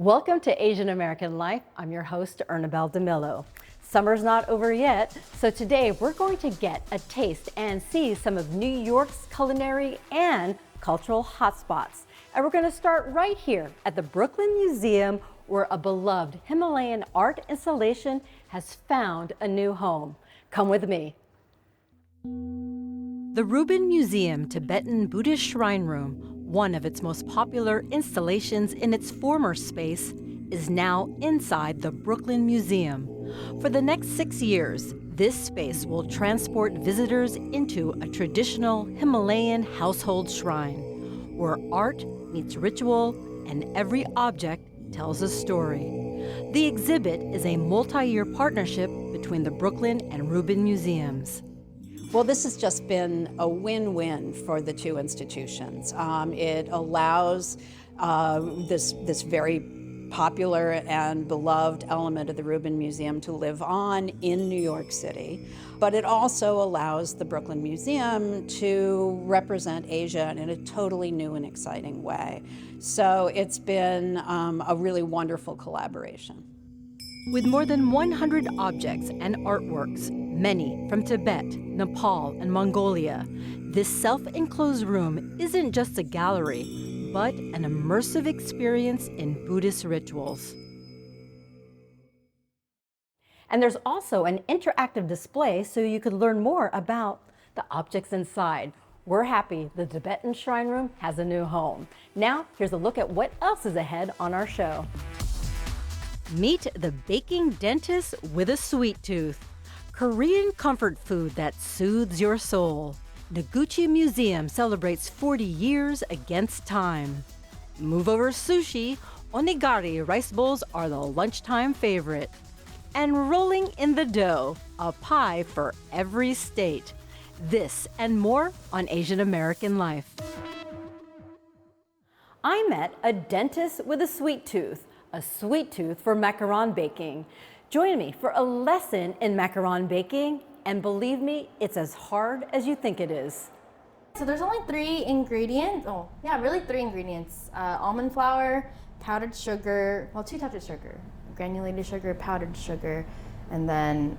Welcome to Asian American Life. I'm your host, Ernabel Demillo. Summer's not over yet, so today we're going to get a taste and see some of New York's culinary and cultural hotspots. And we're going to start right here at the Brooklyn Museum, where a beloved Himalayan art installation has found a new home. Come with me. The Rubin Museum Tibetan Buddhist Shrine Room, one of its most popular installations in its former space, is now inside the Brooklyn Museum. For the next 6 years, this space will transport visitors into a traditional Himalayan household shrine, where art meets ritual and every object tells a story. The exhibit is a multi-year partnership between the Brooklyn and Rubin Museums. Well, this has just been a win-win for the two institutions. It allows this very popular and beloved element of the Rubin Museum to live on in New York City, but it also allows the Brooklyn Museum to represent Asia in a totally new and exciting way. So it's been a really wonderful collaboration. With more than 100 objects and artworks, many from Tibet, Nepal, and Mongolia, this self-enclosed room isn't just a gallery, but an immersive experience in Buddhist rituals. And there's also an interactive display so you could learn more about the objects inside. We're happy the Tibetan Shrine Room has a new home. Now, here's a look at what else is ahead on our show. Meet the baking dentist with a sweet tooth. Korean comfort food that soothes your soul. Noguchi Museum celebrates 40 years against time. Move over sushi, onigiri rice bowls are the lunchtime favorite. And rolling in the dough, a pie for every state. This and more on Asian American Life. I met a dentist with a sweet tooth for macaron baking. Join me for a lesson in macaron baking, and believe me, it's as hard as you think it is. So there's only three ingredients. Really three ingredients. Almond flour, powdered sugar, well, 2 types of sugar. Granulated sugar, powdered sugar, and then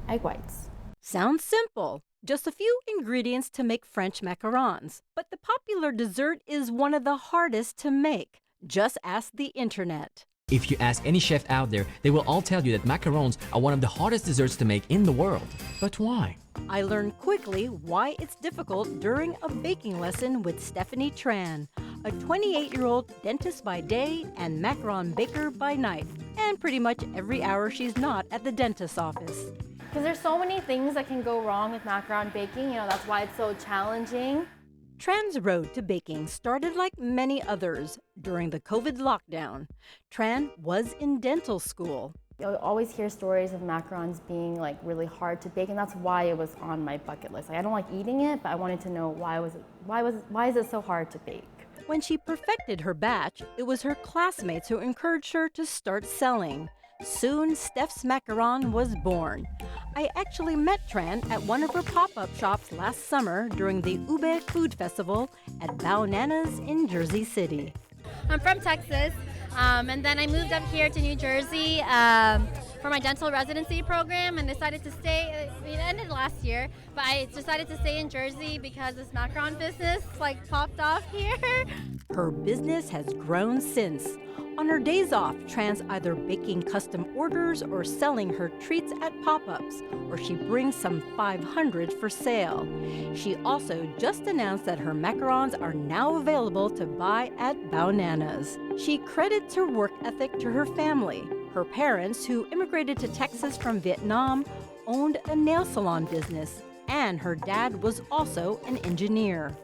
egg whites. Sounds simple. Just a few ingredients to make French macarons. But the popular dessert is one of the hardest to make. Just ask the internet. If you ask any chef out there, they will all tell you that macarons are one of the hardest desserts to make in the world. But why? I learned quickly why it's difficult during a baking lesson with Stephanie Tran, a 28-year-old dentist by day and macaron baker by night, and pretty much every hour she's not at the dentist's office. Because there's so many things that can go wrong with macaron baking, that's why it's so challenging. Tran's road to baking started like many others during the COVID lockdown. Tran was in dental school. You always hear stories of macarons being really hard to bake, and that's why it was on my bucket list. I don't like eating it, but I wanted to know why is it so hard to bake? When she perfected her batch, it was her classmates who encouraged her to start selling. Soon, Steph's macaron was born. I actually met Tran at one of her pop-up shops last summer during the Ube Food Festival at Bananas in Jersey City. I'm from Texas, and then I moved up here to New Jersey for my dental residency program and decided to stay. It ended last year, but I decided to stay in Jersey because this macaron business popped off here. Her business has grown since. On her days off, Tran's either baking custom orders or selling her treats at pop-ups, or she brings some 500 for sale. She also just announced that her macarons are now available to buy at Bananas. She credits her work ethic to her family. Her parents, who immigrated to Texas from Vietnam, owned a nail salon business, and her dad was also an engineer.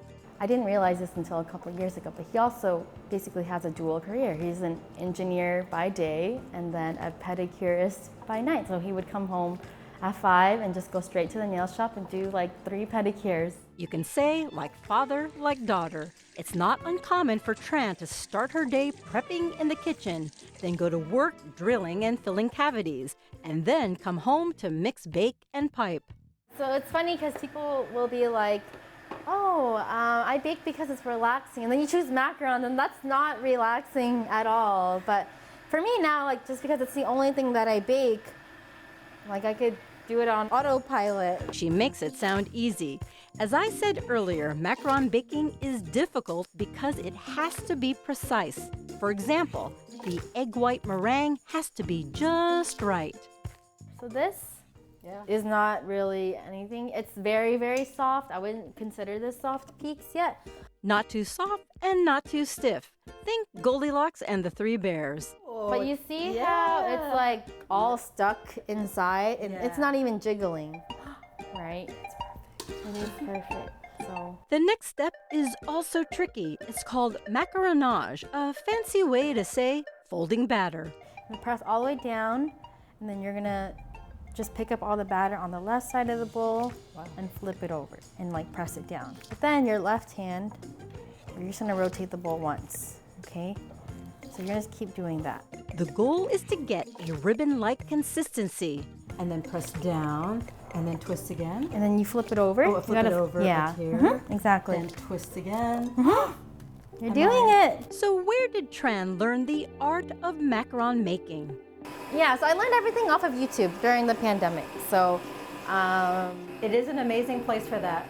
I didn't realize this until a couple of years ago, but he also basically has a dual career. He's an engineer by day and then a pedicurist by night. So he would come home at 5 and just go straight to the nail shop and do 3 pedicures. You can say, like father, like daughter. It's not uncommon for Tran to start her day prepping in the kitchen, then go to work drilling and filling cavities, and then come home to mix, bake, and pipe. So it's funny because people will be like, I bake because it's relaxing. And then you choose macaron, and that's not relaxing at all. But for me now, like just because it's the only thing that I bake, like I could do it on autopilot. She makes it sound easy. As I said earlier, macaron baking is difficult because it has to be precise. For example, the egg white meringue has to be just right. So this is not really anything. It's very, very soft. I wouldn't consider this soft peaks yet. Not too soft and not too stiff. Think Goldilocks and the Three Bears. But you see how it's like all stuck inside and it's not even jiggling, right? It is perfect. So The next step is also tricky. It's called macaronage, a fancy way to say folding batter. you press all the way down, and then you're gonna just pick up all the batter on the left side of the bowl and flip it over and like press it down. But then your left hand, you're just gonna rotate the bowl once, okay? So you're gonna just keep doing that. The goal is to get a ribbon-like consistency. And then press down, and then twist again. And then you flip it over. Oh, flip it over Yeah, here. exactly. Then twist again. You're doing it. So where did Tran learn the art of macaron making? Yeah, so I learned everything off of YouTube during the pandemic. So It is an amazing place for that.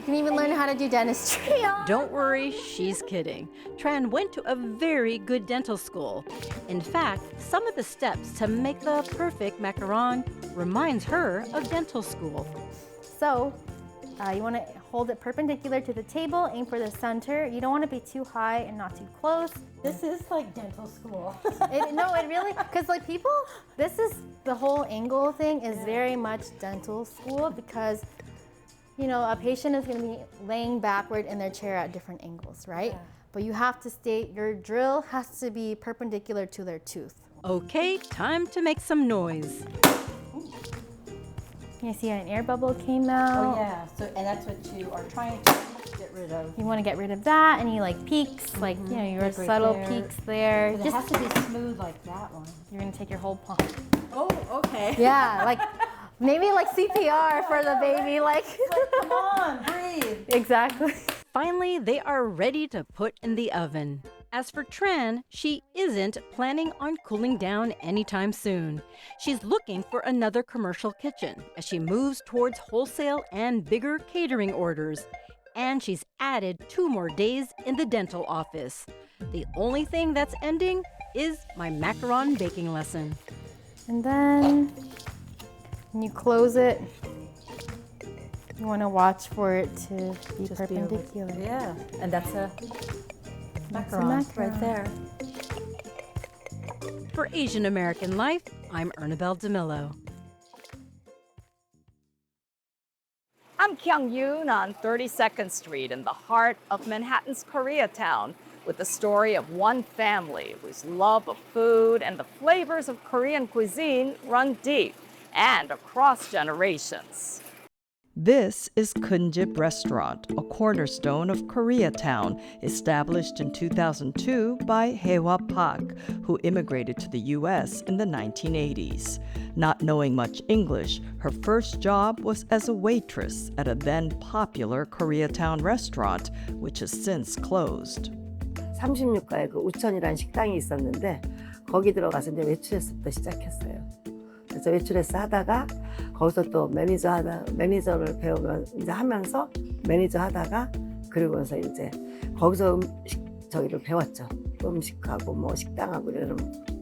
you can even learn how to do dentistry. Don't worry, she's kidding. Tran went to a very good dental school. In fact, some of the steps to make the perfect macaron reminds her of dental school. So you want to hold it perpendicular to the table, aim for the center. You don't want to be too high and not too close. This is like dental school. It really, because like people, this is the whole angle thing is very much dental school because, you know, a patient is going to be laying backward in their chair at different angles, right? But you have to stay, your drill has to be perpendicular to their tooth. Okay, time to make some noise. You see an air bubble came out. Oh yeah, so and that's what you are trying to get rid of. You want to get rid of that, and you like peaks, like, you know, your Like right subtle there. peaks there. But it has to be smooth like that one. You're going to take your whole palm. Oh, okay. Yeah, like maybe like CPR for the baby, like. Come on, breathe. Exactly. Finally, they are ready to put in the oven. As for Tran, she isn't planning on cooling down anytime soon. She's looking for another commercial kitchen as she moves towards wholesale and bigger catering orders. And she's added 2 more days in the dental office. The only thing that's ending is my macaron baking lesson. And then when you close it, you want to watch for it to be perpendicular. Yeah, and that's a That's a macaron macaron. right there. For Asian American Life, I'm Ernabel Demillo. I'm Kyung-yoon on 32nd Street in the heart of Manhattan's Koreatown with the story of one family whose love of food and the flavors of Korean cuisine run deep and across generations. This is Kunjip Restaurant, a cornerstone of Koreatown, established in 2002 by Haiwha Park, who immigrated to the U.S. in the 1980s. Not knowing much English, her first job was as a waitress at a then popular Koreatown restaurant, which has since closed. 36가에 그 우천이라는 식당이 있었는데 거기 들어가서 이제 외출해서부터 시작했어요. 그래서 외출해서 하다가 거기서 또 매니저를 배우면 이제 하면서 매니저 하다가 그리고서 이제 거기서 저기를 배웠죠. 음식하고 뭐 식당하고 이러면.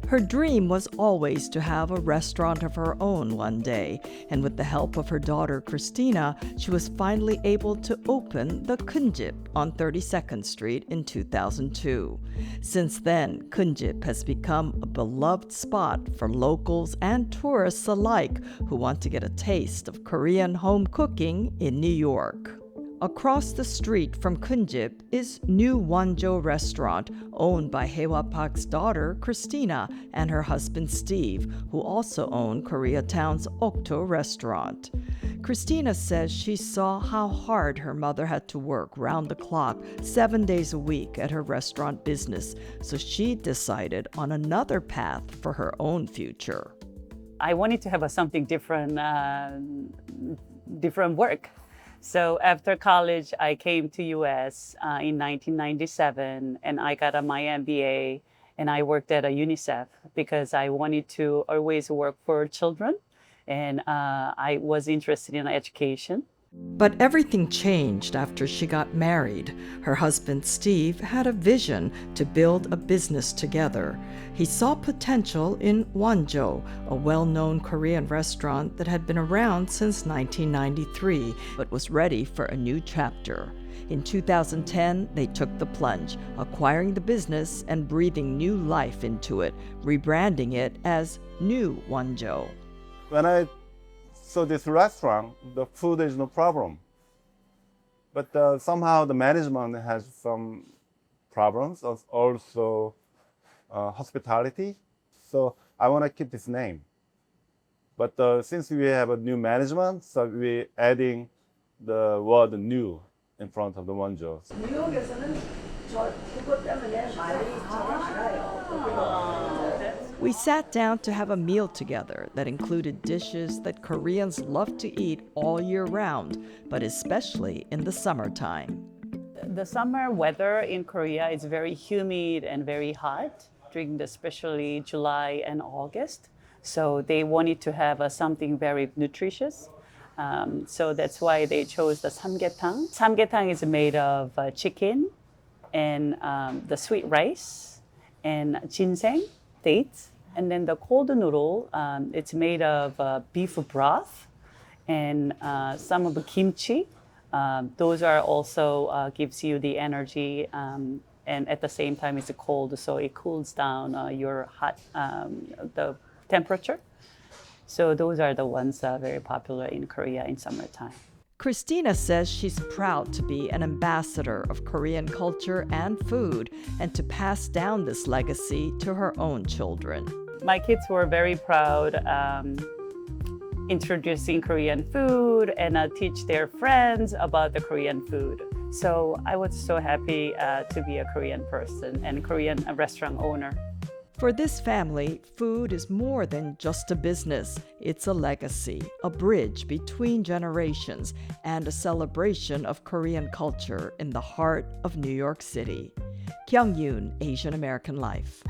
Her dream was always to have a restaurant of her own one day, and with the help of her daughter Christina, she was finally able to open the Kunjip on 32nd Street in 2002. Since then, Kunjip has become a beloved spot for locals and tourists alike who want to get a taste of Korean home cooking in New York. Across the street from Kunjip is New Wonjo restaurant, owned by Haiwha Park's daughter, Christina, and her husband, Steve, who also own Koreatown's Okto restaurant. Christina says she saw how hard her mother had to work round the clock, 7 days a week at her restaurant business, so she decided on another path for her own future. I wanted to have something different, different work. So after college, I came to US in 1997, and I got my MBA, and I worked at a UNICEF because I wanted to always work for children, and I was interested in education. But everything changed after she got married. Her husband, Steve, had a vision to build a business together. He saw potential in Wonjo, a well-known Korean restaurant that had been around since 1993, but was ready for a new chapter. In 2010, they took the plunge, acquiring the business and breathing new life into it, rebranding it as New Wonjo. When I saw this restaurant, the food is no problem. But somehow the management has some problems, also hospitality. So I want to keep this name. But since we have a new management, so we're adding the word new in front of the Wonjo. We sat down to have a meal together that included dishes that Koreans love to eat all year round, but especially in the summertime. The summer weather in Korea is very humid and very hot during especially July and August. So they wanted to have something very nutritious. So that's why they chose the samgyetang. Samgyetang is made of chicken and the sweet rice and ginseng, dates. And then the cold noodle, it's made of beef broth and some of the kimchi. Those are also gives you the energy, and at the same time it's cold, so it cools down your hot the temperature. So those are the ones very popular in Korea in summertime. Christina says she's proud to be an ambassador of Korean culture and food and to pass down this legacy to her own children. My kids were very proud introducing Korean food and teach their friends about the Korean food. So I was so happy to be a Korean person and Korean restaurant owner. For this family, food is more than just a business. It's a legacy, a bridge between generations, and a celebration of Korean culture in the heart of New York City. Kyung-yoon, Asian American Life.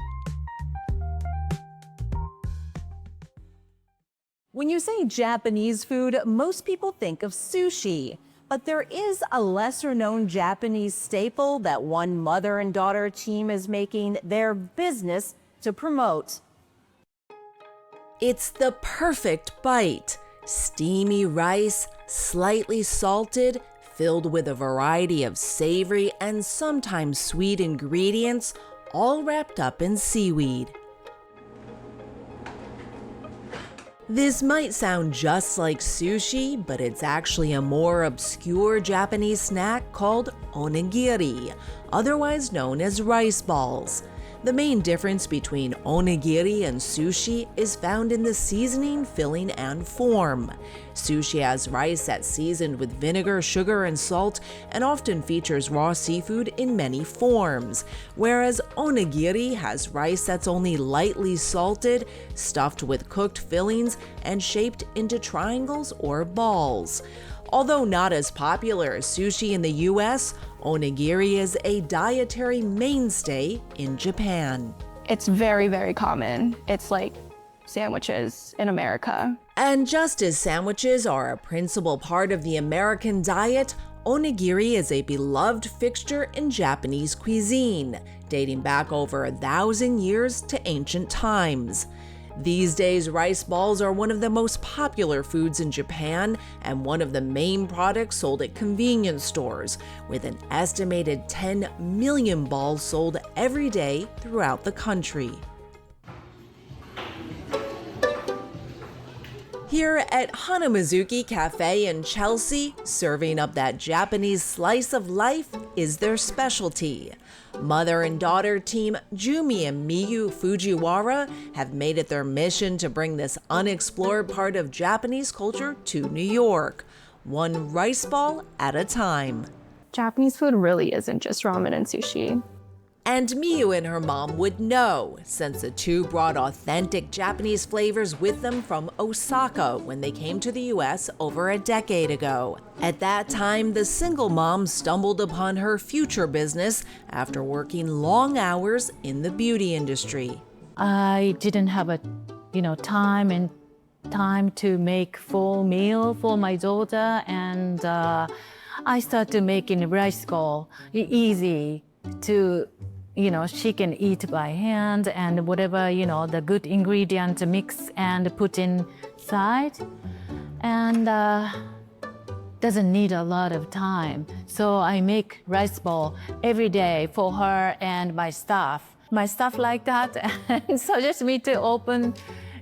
When you say Japanese food, most people think of sushi. But there is a lesser-known Japanese staple that one mother and daughter team is making their business to promote. It's the perfect bite. Steamy rice, slightly salted, filled with a variety of savory and sometimes sweet ingredients, all wrapped up in seaweed. This might sound just like sushi, but it's actually a more obscure Japanese snack called onigiri, otherwise known as rice balls. The main difference between onigiri and sushi is found in the seasoning, filling, and form. Sushi has rice that's seasoned with vinegar, sugar, and salt, and often features raw seafood in many forms, whereas onigiri has rice that's only lightly salted, stuffed with cooked fillings, and shaped into triangles or balls. Although not as popular as sushi in the US, onigiri is a dietary mainstay in Japan. It's very, very common. It's like sandwiches in America. And just as sandwiches are a principal part of the American diet, onigiri is a beloved fixture in Japanese cuisine, dating back over 1,000 years to ancient times. These days, rice balls are one of the most popular foods in Japan and one of the main products sold at convenience stores, with an estimated 10 million balls sold every day throughout the country. Here at Hanamizuki Cafe in Chelsea, serving up that Japanese slice of life is their specialty. Mother and daughter team Jumi and Miyu Fujiwara have made it their mission to bring this unexplored part of Japanese culture to New York, one rice ball at a time. Japanese food really isn't just ramen and sushi. And Miyu and her mom would know, since the two brought authentic Japanese flavors with them from Osaka when they came to the US over a decade ago. At that time, the single mom stumbled upon her future business after working long hours in the beauty industry. I didn't have time to make full meal for my daughter, and I started making rice bowl easy to, she can eat by hand, and whatever, the good ingredient mix and put inside, and doesn't need a lot of time. So I make rice bowl every day for her and my staff. My staff like that and suggest me to open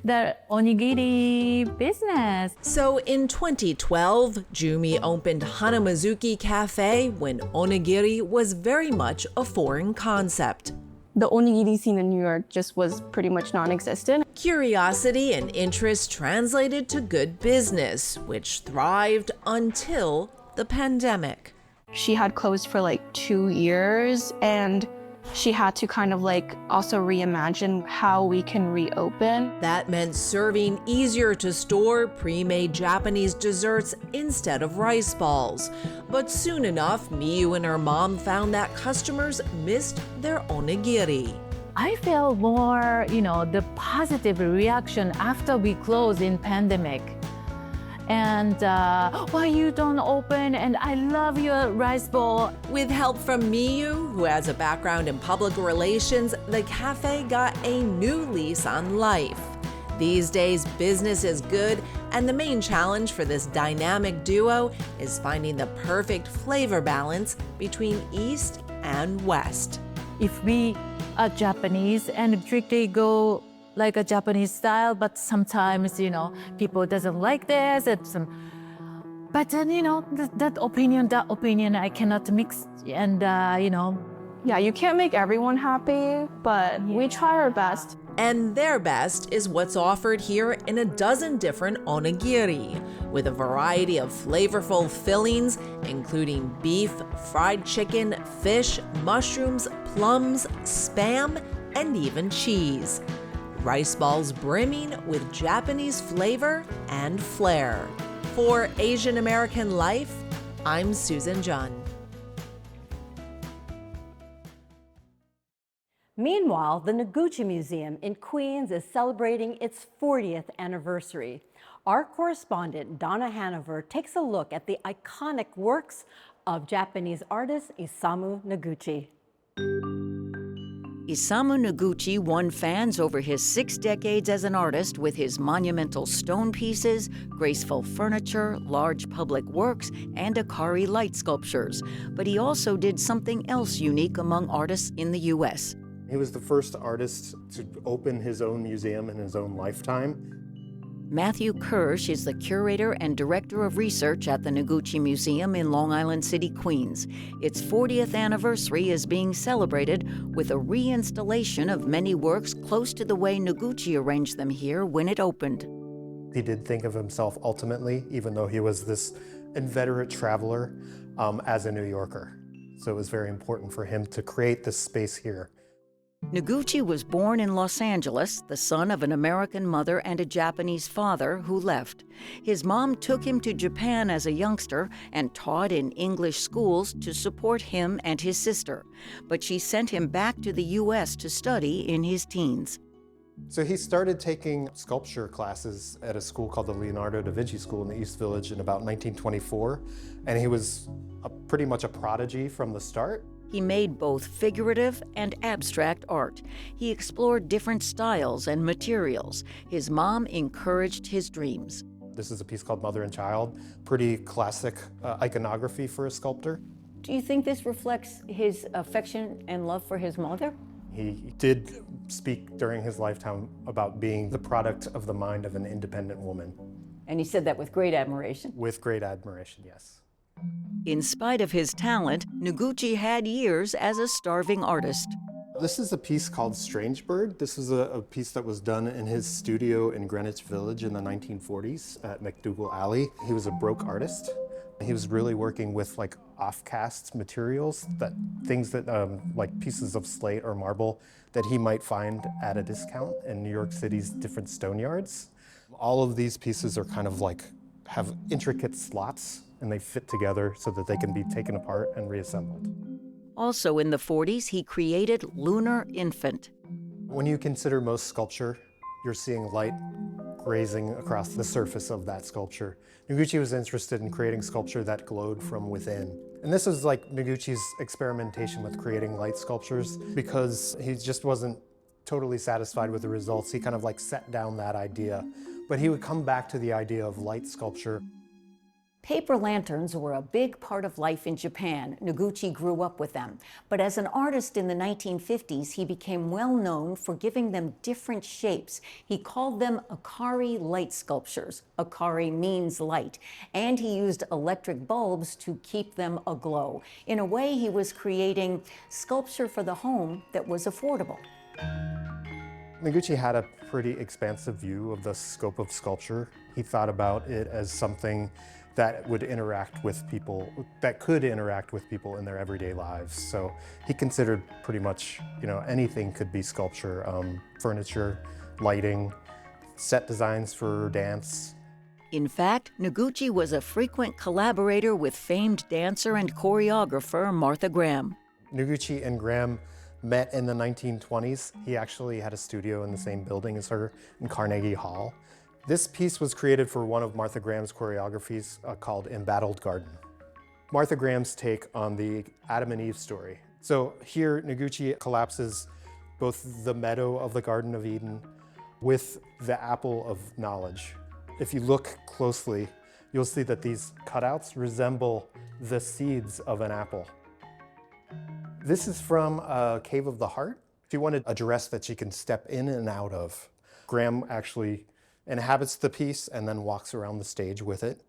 the onigiri business. So in 2012, Jumi opened Hanamizuki Cafe when onigiri was very much a foreign concept. The onigiri scene in New York just was pretty much non-existent. Curiosity and interest translated to good business, which thrived until the pandemic. She had closed for like 2 years, and she had to kind of also reimagine how we can reopen. That meant serving easier to store pre-made Japanese desserts instead of rice balls. But soon enough, Miyu and her mom found that customers missed their onigiri. I feel more, the positive reaction after we closed in pandemic. And why you don't open, and I love your rice bowl. With help from Miyu, who has a background in public relations, the cafe got a new lease on life. These days, business is good, and the main challenge for this dynamic duo is finding the perfect flavor balance between East and West. If we are Japanese and strictly go like a Japanese style, but sometimes, people doesn't like this. But then, that opinion I cannot mix, and, Yeah, you can't make everyone happy, but we try our best. And their best is what's offered here in a dozen different onigiri, with a variety of flavorful fillings, including beef, fried chicken, fish, mushrooms, plums, spam, and even cheese. Rice balls brimming with Japanese flavor and flair. For Asian American Life, I'm Susan John. Meanwhile, the Noguchi Museum in Queens is celebrating its 40th anniversary. Our correspondent, Donna Hanover, takes a look at the iconic works of Japanese artist Isamu Noguchi. Isamu Noguchi won fans over his 6 decades as an artist with his monumental stone pieces, graceful furniture, large public works, and Akari light sculptures. But he also did something else unique among artists in the U.S. He was the first artist to open his own museum in his own lifetime. Matthew Kirsch is the curator and director of research at the Noguchi Museum in Long Island City, Queens. Its 40th anniversary is being celebrated with a reinstallation of many works close to the way Noguchi arranged them here when it opened. He did think of himself ultimately, even though he was this inveterate traveler, as a New Yorker. So it was very important for him to create this space here. Noguchi was born in Los Angeles, the son of an American mother and a Japanese father who left. His mom took him to Japan as a youngster and taught in English schools to support him and his sister. But she sent him back to the U.S. to study in his teens. So he started taking sculpture classes at a school called the Leonardo da Vinci School in the East Village in about 1924, and he was pretty much a prodigy from the start. He made both figurative and abstract art. He explored different styles and materials. His mom encouraged his dreams. This is a piece called Mother and Child, pretty classic iconography for a sculptor. Do you think this reflects his affection and love for his mother? He did speak during his lifetime about being the product of the mind of an independent woman. And he said that with great admiration? With great admiration, yes. In spite of his talent, Noguchi had years as a starving artist. This is a piece called Strange Bird. This is a piece that was done in his studio in Greenwich Village in the 1940s at McDougal Alley. He was a broke artist, He was really working with like off-cast materials, things that like pieces of slate or marble that he might find at a discount in New York City's different stone yards. All of these pieces are kind of like have intricate slots, and they fit together so that they can be taken apart and reassembled. Also in the 40s, he created Lunar Infant. When you consider most sculpture, you're seeing light grazing across the surface of that sculpture. Noguchi was interested in creating sculpture that glowed from within. And this was like Noguchi's experimentation with creating light sculptures, because he just wasn't totally satisfied with the results. He kind of like set down that idea, but he would come back to the idea of light sculpture. Paper lanterns were a big part of life in Japan. Noguchi grew up with them. But as an artist in the 1950s, he became well known for giving them different shapes. He called them Akari light sculptures. Akari means light. And he used electric bulbs to keep them aglow. In a way, he was creating sculpture for the home that was affordable. Noguchi had a pretty expansive view of the scope of sculpture. He thought about it as something that would interact with people, that could interact with people in their everyday lives. So he considered pretty much, anything could be sculpture, furniture, lighting, set designs for dance. In fact, Noguchi was a frequent collaborator with famed dancer and choreographer Martha Graham. Noguchi and Graham met in the 1920s. He actually had a studio in the same building as her in Carnegie Hall. This piece was created for one of Martha Graham's choreographies called Embattled Garden. Martha Graham's take on the Adam and Eve story. So here, Noguchi collapses both the meadow of the Garden of Eden with the apple of knowledge. If you look closely, you'll see that these cutouts resemble the seeds of an apple. This is from a Cave of the Heart. She wanted a dress that she can step in and out of. Graham actually inhabits the piece and then walks around the stage with it.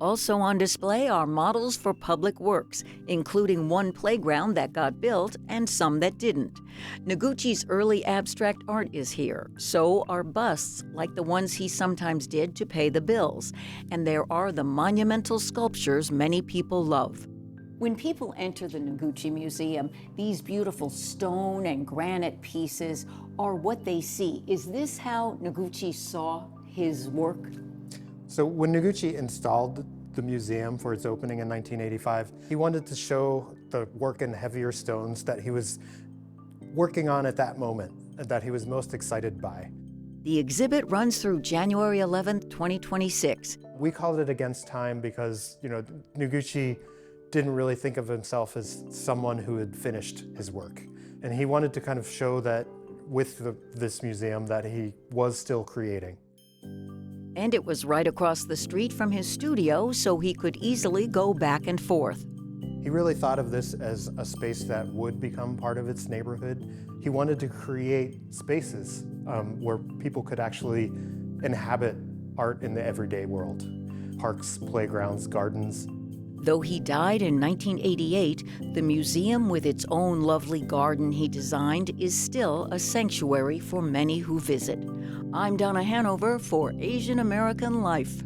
Also on display are models for public works, including one playground that got built and some that didn't. Noguchi's early abstract art is here. So are busts, like the ones he sometimes did to pay the bills. And there are the monumental sculptures many people love. When people enter the Noguchi Museum, these beautiful stone and granite pieces are what they see. Is this how Noguchi saw his work? So when Noguchi installed the museum for its opening in 1985, he wanted to show the work in heavier stones that he was working on at that moment, that he was most excited by. The exhibit runs through January 11th, 2026. We called it Against Time because, Noguchi didn't really think of himself as someone who had finished his work. And he wanted to kind of show that with this museum that he was still creating. And it was right across the street from his studio, so he could easily go back and forth. He really thought of this as a space that would become part of its neighborhood. He wanted to create spaces where people could actually inhabit art in the everyday world. Parks, playgrounds, gardens. Though he died in 1988, the museum with its own lovely garden he designed is still a sanctuary for many who visit. I'm Donna Hanover for Asian American Life.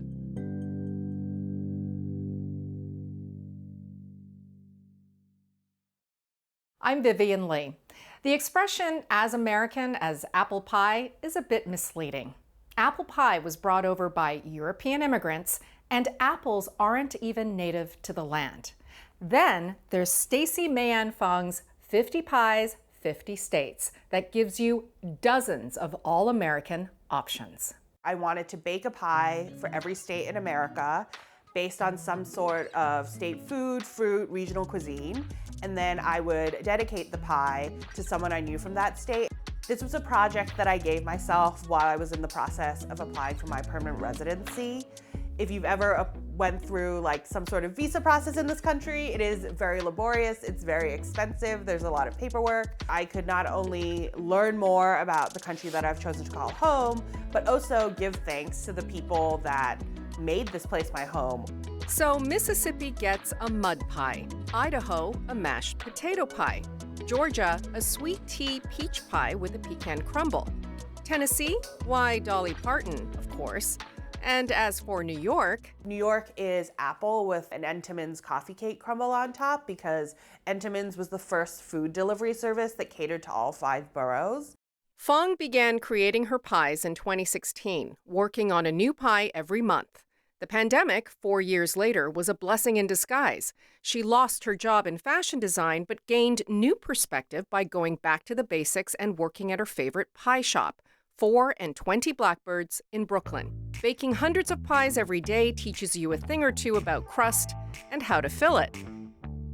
I'm Vivian Lee. The expression as American as apple pie is a bit misleading. Apple pie was brought over by European immigrants, and apples aren't even native to the land. Then there's Stacey Mayan Fong's 50 Pies, 50 States that gives you dozens of all-American options. I wanted to bake a pie for every state in America based on some sort of state food, fruit, regional cuisine, and then I would dedicate the pie to someone I knew from that state. This was a project that I gave myself while I was in the process of applying for my permanent residency. If you've ever went through like some sort of visa process in this country, it is very laborious, it's very expensive, there's a lot of paperwork. I could not only learn more about the country that I've chosen to call home, but also give thanks to the people that made this place my home. So Mississippi gets a mud pie, Idaho a mashed potato pie, Georgia a sweet tea peach pie with a pecan crumble, Tennessee, why Dolly Parton, of course, And as for New York is apple with an Entenmann's coffee cake crumble on top because Entenmann's was the first food delivery service that catered to all 5 boroughs. Fong began creating her pies in 2016, working on a new pie every month. The pandemic, 4 years later, was a blessing in disguise. She lost her job in fashion design but gained new perspective by going back to the basics and working at her favorite pie shop, 4 and 20 Blackbirds in Brooklyn. Baking hundreds of pies every day teaches you a thing or two about crust and how to fill it.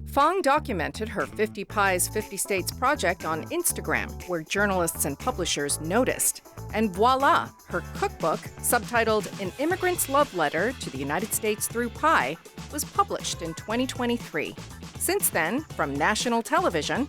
Fong documented her 50 Pies, 50 States project on Instagram, where journalists and publishers noticed. And voila, her cookbook, subtitled An Immigrant's Love Letter to the United States Through Pie, was published in 2023. Since then, from national television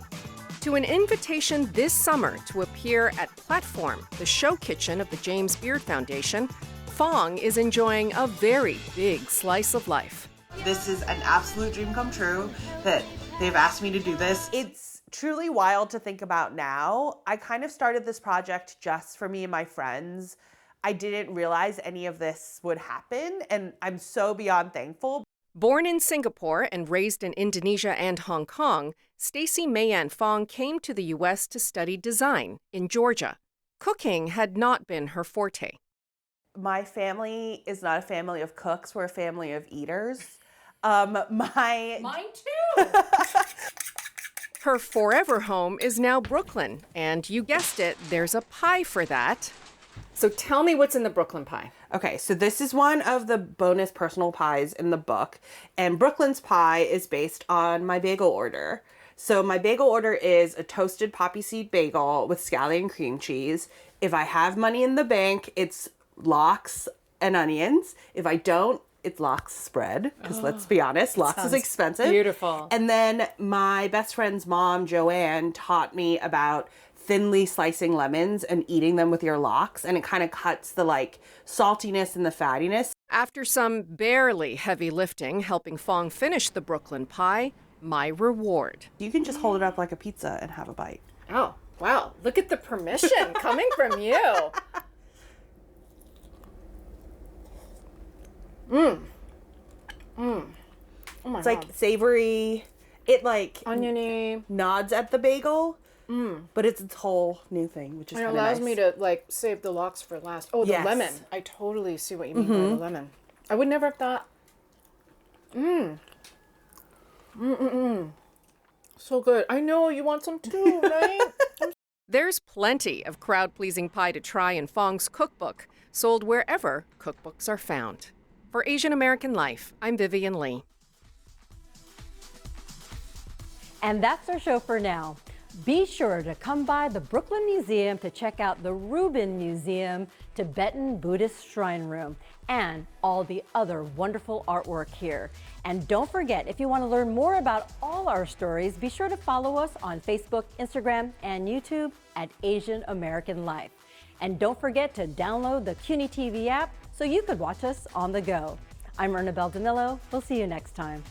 to an invitation this summer to appear at Platform, the show kitchen of the James Beard Foundation, Fong is enjoying a very big slice of life. This is an absolute dream come true that they've asked me to do this. It's truly wild to think about now. I kind of started this project just for me and my friends. I didn't realize any of this would happen, and I'm so beyond thankful. Born in Singapore and raised in Indonesia and Hong Kong, Stacey Mayan Fong came to the U.S. to study design in Georgia. Cooking had not been her forte. My family is not a family of cooks, we're a family of eaters. Mine too! Her forever home is now Brooklyn, and you guessed it, there's a pie for that. So tell me what's in the Brooklyn pie. Okay, so this is one of the bonus personal pies in the book, and Brooklyn's pie is based on my bagel order. So my bagel order is a toasted poppy seed bagel with scallion cream cheese. If I have money in the bank, it's lox and onions. If I don't, it's lox spread, because let's be honest, lox is expensive. Beautiful. And then my best friend's mom, Joanne, taught me about thinly slicing lemons and eating them with your lox, and it kind of cuts the saltiness and the fattiness. After some barely heavy lifting helping Fong finish the Brooklyn pie, my reward. You can just hold it up like a pizza and have a bite. Oh, wow. Look at the permission coming from you. Oh my it's God. Savory. It oniony nods at the bagel, but it's its whole new thing, which is it kind allows of nice. me to save the lox for last. Oh, the lemon. I totally see what you mean by the lemon. I would never have thought. So good. I know you want some too, right? There's plenty of crowd-pleasing pie to try in Fong's cookbook, sold wherever cookbooks are found. For Asian American Life, I'm Vivian Lee. And that's our show for now. Be sure to come by the Brooklyn Museum to check out the Rubin Museum, Tibetan Buddhist Shrine Room, and all the other wonderful artwork here. And don't forget, if you want to learn more about all our stories, be sure to follow us on Facebook, Instagram, and YouTube at Asian American Life. And don't forget to download the CUNY TV app so you could watch us on the go. I'm Ernabel Demillo. We'll see you next time.